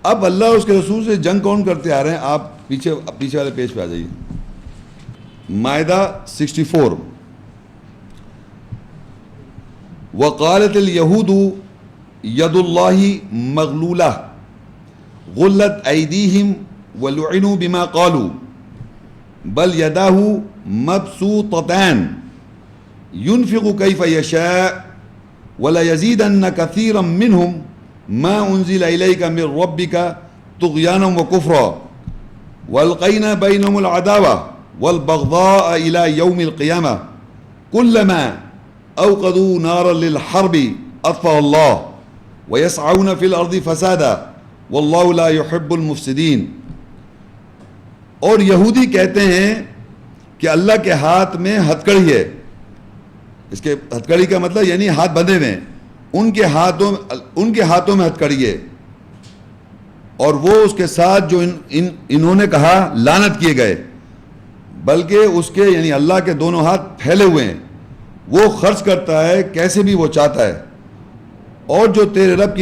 اب اللہ اور اس کے رسول سے جنگ کون کرتے آ رہے ہیں؟ آپ پیچھے والے پیج پہ آ جائیے. مائدہ 64. وقالت اليہود ید اللہ مغلولہ غلت ایدیہم ولعنوا بما قالوا بل یداہ مبسوطتان ينفق کیف یشاء وليزيدن كثيرا منهم ما انزل الیک من ربک طغیانا وکفرا والقینا بینهم العداوة والبغضاء الى یوم القیامة كلما اوقدوا نارا للحرب اطفأ اللہ ويسعون في الارض فسادا واللہ لا يحب المفسدین. اور یہودی کہتے ہیں کہ اللہ کے ہاتھ میں ہتھکڑی ہے. اس کے ہتھکڑی کا مطلب یعنی ہاتھ بندھے ہوئے ہیں, ان کے ہاتھوں میں ہتھکڑی ہے, اور وہ اس کے ساتھ جو انہوں نے کہا لعنت کیے گئے, بلکہ اس کے یعنی اللہ کے دونوں ہاتھ پھیلے ہوئے ہیں, وہ خرچ کرتا ہے کیسے بھی وہ چاہتا ہے, اور جو تیرے رب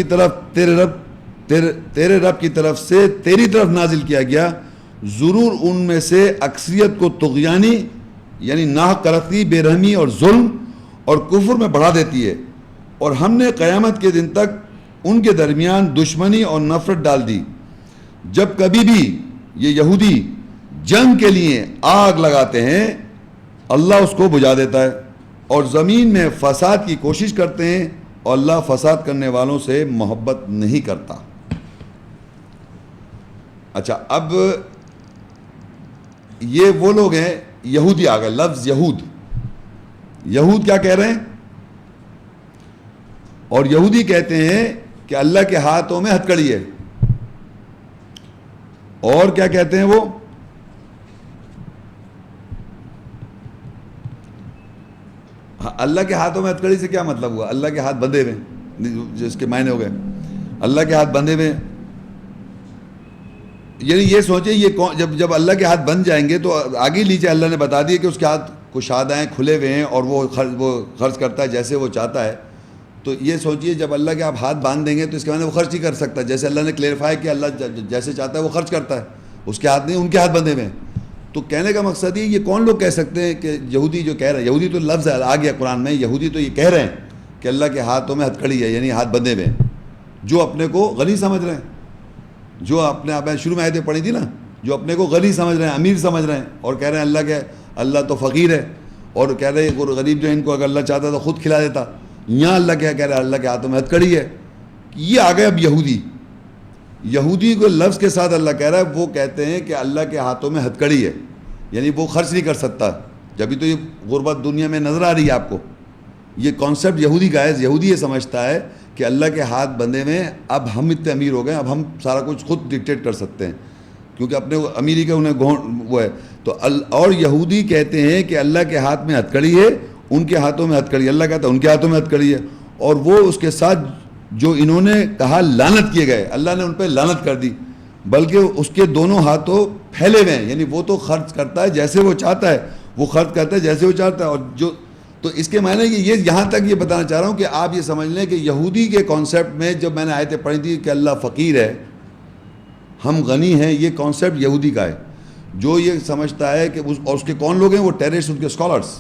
کی طرف سے تیری طرف نازل کیا گیا ضرور ان میں سے اکثریت کو طغیانی یعنی ناحق کرتی, بے رحمی اور ظلم اور کفر میں بڑھا دیتی ہے, اور ہم نے قیامت کے دن تک ان کے درمیان دشمنی اور نفرت ڈال دی. جب کبھی بھی یہ یہودی جنگ کے لیے آگ لگاتے ہیں اللہ اس کو بجھا دیتا ہے, اور زمین میں فساد کی کوشش کرتے ہیں, اور اللہ فساد کرنے والوں سے محبت نہیں کرتا. اچھا, اب یہ وہ لوگ ہیں, یہودی آ گئے. لفظ یہود کیا کہہ رہے ہیں؟ اور یہودی کہتے ہیں کہ اللہ کے ہاتھوں میں ہتھکڑی ہے. اور کیا کہتے ہیں وہ؟ اللہ کے ہاتھوں میں ہتھکڑی سے کیا مطلب ہوا؟ اللہ کے ہاتھ بندھے ہوئے, جس کے معنی ہو گئے اللہ کے ہاتھ بندھے ہوئے. یعنی یہ سوچیں یہ جب اللہ کے ہاتھ بند جائیں گے تو آگے نیچے اللہ نے بتا دیا کہ اس کے ہاتھ کشادہ ہیں, کھلے ہوئے ہیں, اور وہ خرچ کرتا ہے جیسے وہ چاہتا ہے. تو یہ سوچئے جب اللہ کے آپ ہاتھ باندھ دیں گے تو اس کے معنی وہ خرچ ہی کر سکتا ہے, جیسے اللہ نے کلیئرفائی کہ اللہ جیسے چاہتا ہے وہ خرچ کرتا ہے, اس کے ہاتھ نہیں, ان کے ہاتھ بندھے ہوئے ہیں. تو کہنے کا مقصد یہ کون لوگ کہہ سکتے ہیں کہ یہودی جو کہہ رہے ہیں, یہودی تو لفظ آ گیا قرآن میں, یہودی تو یہ کہہ رہے ہیں کہ اللہ کے ہاتھوں میں ہتھکڑی ہے یعنی ہاتھ بندھے ہوئے ہیں, جو اپنے کو غنی سمجھ رہے ہیں, جو اپنے آپ شروع میں آیتیں پڑھی تھی نا, جو اپنے کو غنی سمجھ رہے ہیں, امیر سمجھ رہے ہیں, اور کہہ رہے ہیں اللہ تو فقیر ہے, اور کہہ رہے ہیں غریب جو ان کو اگر اللہ چاہتا تو خود کھلا دیتا. یہاں اللہ کیا کہہ رہا ہے؟ اللہ کے ہاتھوں میں ہتھکڑی ہے. یہ آ گئے اب یہودی کو لفظ کے ساتھ اللہ کہہ رہا ہے, وہ کہتے ہیں کہ اللہ کے ہاتھوں میں ہتھکڑی ہے یعنی وہ خرچ نہیں کر سکتا. جبھی تو یہ غربت دنیا میں نظر آ رہی ہے آپ کو. یہ کانسیپٹ یہودی کا ہے. یہودی یہ سمجھتا ہے کہ اللہ کے ہاتھ بندھے میں, اب ہم اتنے امیر ہو گئے, اب ہم سارا کچھ خود ڈکٹیٹ کر سکتے ہیں کیونکہ اپنے امیری کا انہیں وہ ہے. تو اور یہودی کہتے ہیں کہ اللہ کے ہاتھ میں ہتھکڑی ہے, ان کے ہاتھوں میں ہتھکڑی. اللہ کہتا ہے ان کے ہاتھوں میں ہتھکڑی ہے, اور وہ اس کے ساتھ جو انہوں نے کہا لعنت کیے گئے, اللہ نے ان پہ لعنت کر دی, بلکہ اس کے دونوں ہاتھوں پھیلے ہوئے ہیں یعنی وہ تو خرچ کرتا ہے جیسے وہ چاہتا ہے, وہ خرچ کرتا ہے جیسے وہ چاہتا ہے. اور جو تو اس کے معنی کہ یہ یہاں تک یہ بتانا چاہ رہا ہوں کہ آپ یہ سمجھ لیں کہ یہودی کے کانسیپٹ میں جب میں نے آیتیں پڑھی تھی کہ اللہ فقیر ہے ہم غنی ہیں, یہ کانسیپٹ یہودی کا ہے, جو یہ سمجھتا ہے کہ اور اس کے کون لوگ ہیں؟ وہ ٹیررسٹ, ان کے اسکالرس.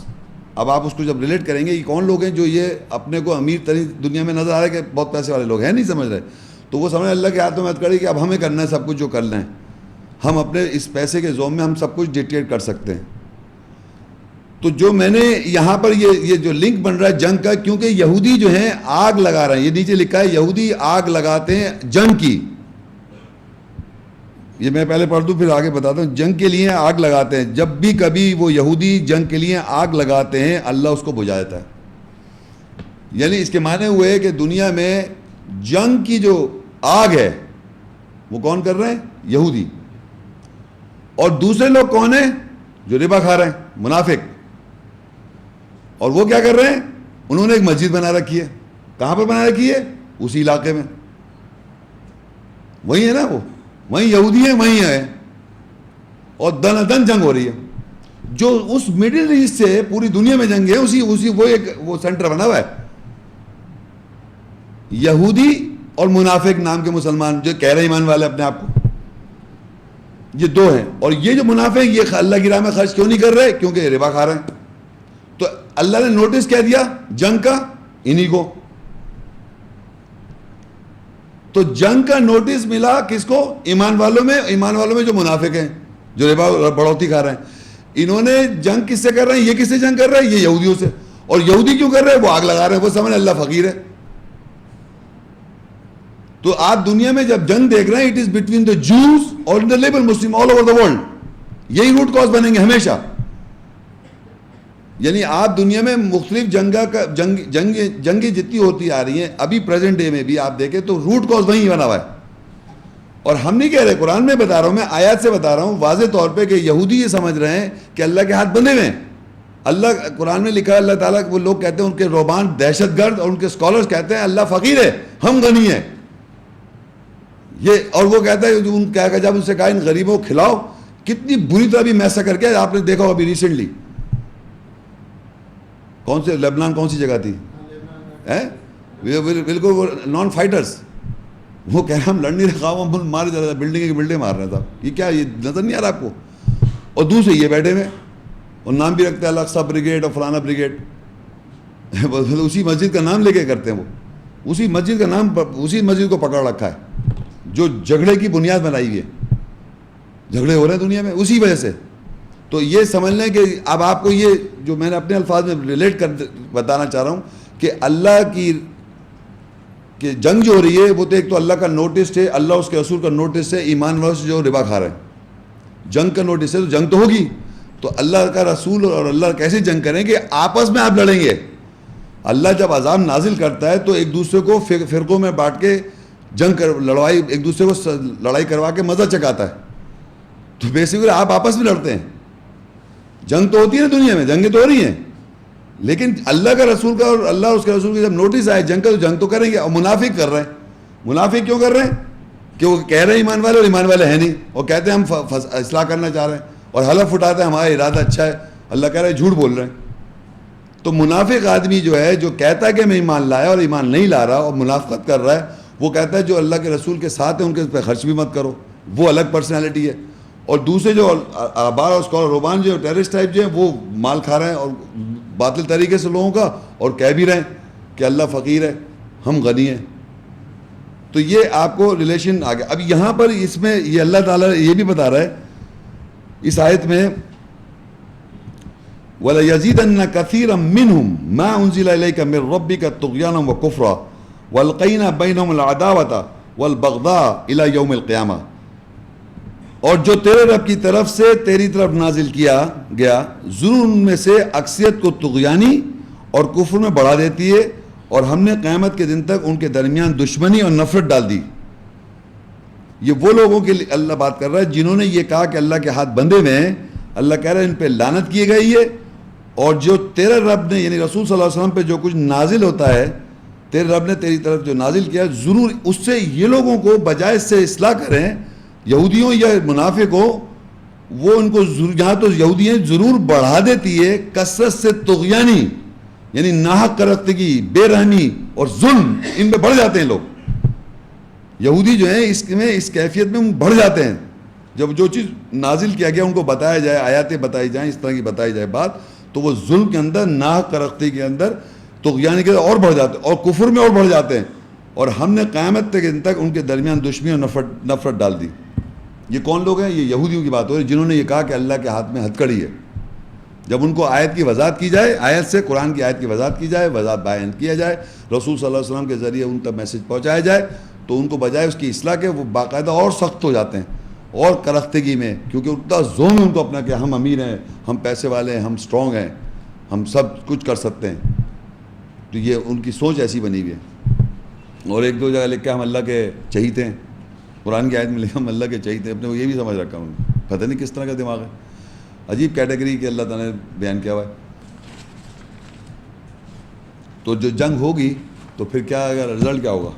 اب آپ اس کو جب ریلیٹ کریں گے یہ کون لوگ ہیں جو یہ اپنے کو امیر ترین دنیا میں نظر آ رہا ہے کہ بہت پیسے والے لوگ ہیں, نہیں سمجھ رہے, تو وہ سمجھ اللہ کے ہاتھوں میں ہتھکڑی کہ اب ہمیں کرنا ہے سب کچھ جو کرنا ہے, ہم اپنے اس پیسے کے زوم میں ہم سب کچھ ڈکٹیٹ کر سکتے ہیں. تو جو میں نے یہاں پر یہ جو لنک بن رہا ہے جنگ کا, کیونکہ یہودی جو ہیں آگ لگا رہے ہیں, یہ نیچے لکھا ہے یہودی آگ لگاتے ہیں جنگ کی. یہ میں پہلے پڑھ دوں پھر آگے بتاتا ہوں. جنگ کے لیے آگ لگاتے ہیں, جب بھی کبھی وہ یہودی جنگ کے لیے آگ لگاتے ہیں اللہ اس کو بجھا دیتا ہے. یعنی اس کے معنی ہوئے کہ دنیا میں جنگ کی جو آگ ہے وہ کون کر رہے ہیں؟ یہودی. اور دوسرے لوگ کون ہیں؟ جو ربا کھا رہے ہیں, منافق. اور وہ کیا کر رہے ہیں؟ انہوں نے ایک مسجد بنا رکھی ہے. کہاں پر بنا رکھی ہے؟ اسی علاقے میں. وہی ہے نا, وہ وہیں یہودی ہیں, وہیں ہے, اور دن دن جنگ ہو رہی ہے. جو اس مڈل ایسٹ سے پوری دنیا میں جنگ ہے اسی وہ ایک وہ سینٹر بنا ہوا ہے. یہودی اور منافق نام کے مسلمان جو کہہ رہے ہیں ایمان والے اپنے آپ کو، یہ دو ہیں. اور یہ جو منافق یہ اللہ کی راہ میں خرچ کیوں نہیں کر رہے؟ کیونکہ ربا کھا رہے ہیں. تو اللہ نے نوٹس کیا دیا جنگ کا انہی کو. تو جنگ کا نوٹس ملا کس کو؟ ایمان والوں میں جو منافق ہیں جو ربا بڑھوتی کھا رہے ہیں. انہوں نے جنگ کس سے کر رہے ہیں؟ یہ کس سے جنگ کر رہے ہیں؟ یہ یہودیوں سے. اور یہودی کیوں کر رہے ہیں؟ وہ آگ لگا رہے ہیں، وہ سمجھ اللہ فقیر ہے. تو آپ دنیا میں جب جنگ دیکھ رہے ہیں اٹ از بٹوین دا جوز اور the label Muslim all over the world. یہی روٹ کاز بنیں گے ہمیشہ. یعنی آپ دنیا میں مختلف جنگیں جتنی ہوتی آ رہی ہیں ابھی پریزنٹ ڈے میں بھی آپ دیکھیں تو روٹ کاز وہیں بنا ہوا ہے. اور ہم نہیں کہہ رہے، قرآن میں بتا رہا ہوں، میں آیات سے بتا رہا ہوں واضح طور پہ کہ یہودی یہ سمجھ رہے ہیں کہ اللہ کے ہاتھ بندھے ہوئے ہیں. اللہ قرآن میں لکھا ہے اللہ تعالیٰ، وہ لوگ کہتے ہیں ان کے روبان دہشت گرد اور ان کے اسکالرز کہتے ہیں اللہ فقیر ہے ہم غنی ہیں. یہ اور وہ کہتا ہے ان کیا کہ جب ان سے کہا ان غریبوں کو کھلاؤ، کتنی بری طرح بھی میسا کر کے آپ نے دیکھا ہو ابھی ریسنٹلی کون سے لبنان کون سی جگہ تھی بالکل وہ نان فائٹرز، وہ کہہ رہا ہم لڑ نہیں رہا ہم مارے جا رہا تھا، بلڈنگ کی بلڈنگ مار رہا تھا. یہ کیا یہ نظر نہیں آ رہا آپ کو؟ اور دوسرے یہ بیٹھے ہوئے اور نام بھی رکھتے ہیں الاقصی بریگیڈ اور فلانا بریگیڈ. اسی مسجد کا نام لے کے کرتے ہیں، وہ اسی مسجد کا نام اسی مسجد کو پکڑ رکھا ہے جو جھگڑے کی بنیاد بنائی ہوئی ہے. جھگڑے ہو رہے ہیں دنیا میں اسی وجہ سے. تو یہ سمجھ لیں کہ اب آپ کو یہ جو میں نے اپنے الفاظ میں ریلیٹ کر بتانا چاہ رہا ہوں کہ اللہ کی کہ جنگ جو ہو رہی ہے وہ تو ایک تو اللہ کا نوٹس ہے، اللہ اس کے رسول کا نوٹس ہے ایمان والوں سے جو ربا کھا رہے ہیں. جنگ کا نوٹس ہے تو جنگ تو ہوگی. تو اللہ کا رسول اور اللہ کیسے جنگ کریں کہ آپس میں آپ لڑیں گے. اللہ جب عذاب نازل کرتا ہے تو ایک دوسرے کو فرقوں میں بانٹ کے جنگ لڑوائی ایک دوسرے کو لڑائی کروا کے مزہ چکاتا ہے. تو بیسیکلی آپ آپس میں لڑتے ہیں. جنگ تو ہوتی ہے نا دنیا میں، جنگیں تو ہو رہی ہیں، لیکن اللہ کا رسول کا اور اللہ اس کے رسول کے جب نوٹس آئے جنگ کا تو جنگ تو کریں گے. اور منافق کر رہے ہیں. منافق کیوں کر رہے ہیں؟ کہ وہ کہہ رہے ہیں ایمان والے اور ایمان والے ہیں نہیں، اور کہتے ہیں ہم اصلاح کرنا چاہ رہے ہیں اور حلف اٹھاتے ہیں ہمارا ارادہ اچھا ہے، اللہ کہہ رہے ہیں جھوٹ بول رہے ہیں. تو منافق آدمی جو ہے جو کہتا ہے کہ میں ایمان لایا اور ایمان نہیں لا رہا اور منافقت کر رہا ہے، وہ کہتا ہے جو اللہ کے رسول کے ساتھ ہیں ان کے پہ خرچ بھی مت کرو، وہ الگ پرسنالٹی ہے. اور دوسرے جو احبار اور اسکالر روبان جو ٹیررسٹ ٹائپ جو ہیں وہ مال کھا رہے ہیں اور باطل طریقے سے لوگوں کا، اور کہہ بھی رہے ہیں کہ اللہ فقیر ہے ہم غنی ہیں. تو یہ آپ کو ریلیشن آ گیا. اب یہاں پر اس میں یہ اللہ تعالیٰ یہ بھی بتا رہا ہے اس آیت میں وَلَيَزِيدَنَّ كَثِيرًا مِّنْهُمْ مَا أُنزِلَ إِلَيْكَ مِن رَّبِّكَ طُغْيَانًا وَكُفْرًا وَأَلْقَيْنَا بَيْنَهُمُ الْعَدَاوَةَ وَالْبَغْضَاءَ إِلَى يَوْمِ الْقِيَامَةِ. اور جو تیرے رب کی طرف سے تیری طرف نازل کیا گیا ضرور ان میں سے اکثریت کو طغیانی اور کفر میں بڑھا دیتی ہے، اور ہم نے قیامت کے دن تک ان کے درمیان دشمنی اور نفرت ڈال دی. یہ وہ لوگوں کے لیے اللہ بات کر رہا ہے جنہوں نے یہ کہا کہ اللہ کے ہاتھ بندھے ہوئے ہیں. اللہ کہہ رہا ہے ان پہ لعنت کی گئی ہے، اور جو تیرے رب نے یعنی رسول صلی اللہ علیہ وسلم پہ جو کچھ نازل ہوتا ہے تیرے رب نے تیری طرف جو نازل کیا ضرور اس سے یہ لوگوں کو بجائے سے اصلاح کریں، یہودیوں یا منافق ہو، وہ ان کو یہاں تو یہودیاں ضرور بڑھا دیتی ہے کثرت سے طغیانی یعنی ناحق کرختگی، بے رحمی اور ظلم، ان پہ بڑھ جاتے ہیں لوگ. یہودی جو ہیں اس کیفیت میں بڑھ جاتے ہیں. جب جو چیز نازل کیا گیا ان کو بتایا جائے، آیاتیں بتائی جائیں، اس طرح کی بتائی جائے بات، تو وہ ظلم کے اندر، ناحق کرختی کے اندر، طغیان کے اندر اور بڑھ جاتے ہیں اور کفر میں اور بڑھ جاتے ہیں. اور ہم نے قیامت تک ان کے درمیان دشمنی اور نفرت ڈال دی. یہ کون لوگ ہیں؟ یہ یہودیوں کی بات ہو رہی ہے جنہوں نے یہ کہا کہ اللہ کے ہاتھ میں ہتھکڑی ہے. جب ان کو آیت کی وضاحت کی جائے، آیت سے قرآن کی آیت کی وضاحت کی جائے، وضاحت بیان کیا جائے، رسول صلی اللہ علیہ وسلم کے ذریعے ان تک میسج پہنچایا جائے، تو ان کو بجائے اس کی اصلاح کے وہ باقاعدہ اور سخت ہو جاتے ہیں اور کرختگی میں، کیونکہ اتنا زوم ہے ان کو اپنا کہ ہم امیر ہیں، ہم پیسے والے ہیں، ہم اسٹرانگ ہیں، ہم سب کچھ کر سکتے ہیں. تو یہ ان کی سوچ ایسی بنی ہوئی ہے. اور ایک دو جگہ لکھ کے ہم اللہ کے چہیتے ہیں، قرآن کی آیت میں لکھا ہم اللہ کے چہیتے ہیں. اپنے کو یہ بھی سمجھ رکھا ہوں، پتہ نہیں کس طرح کا دماغ ہے. عجیب کیٹیگری کہ اللہ تعالیٰ نے بیان کیا ہوا ہے. تو جو جنگ ہوگی تو پھر کیا رزلٹ کیا ہوگا؟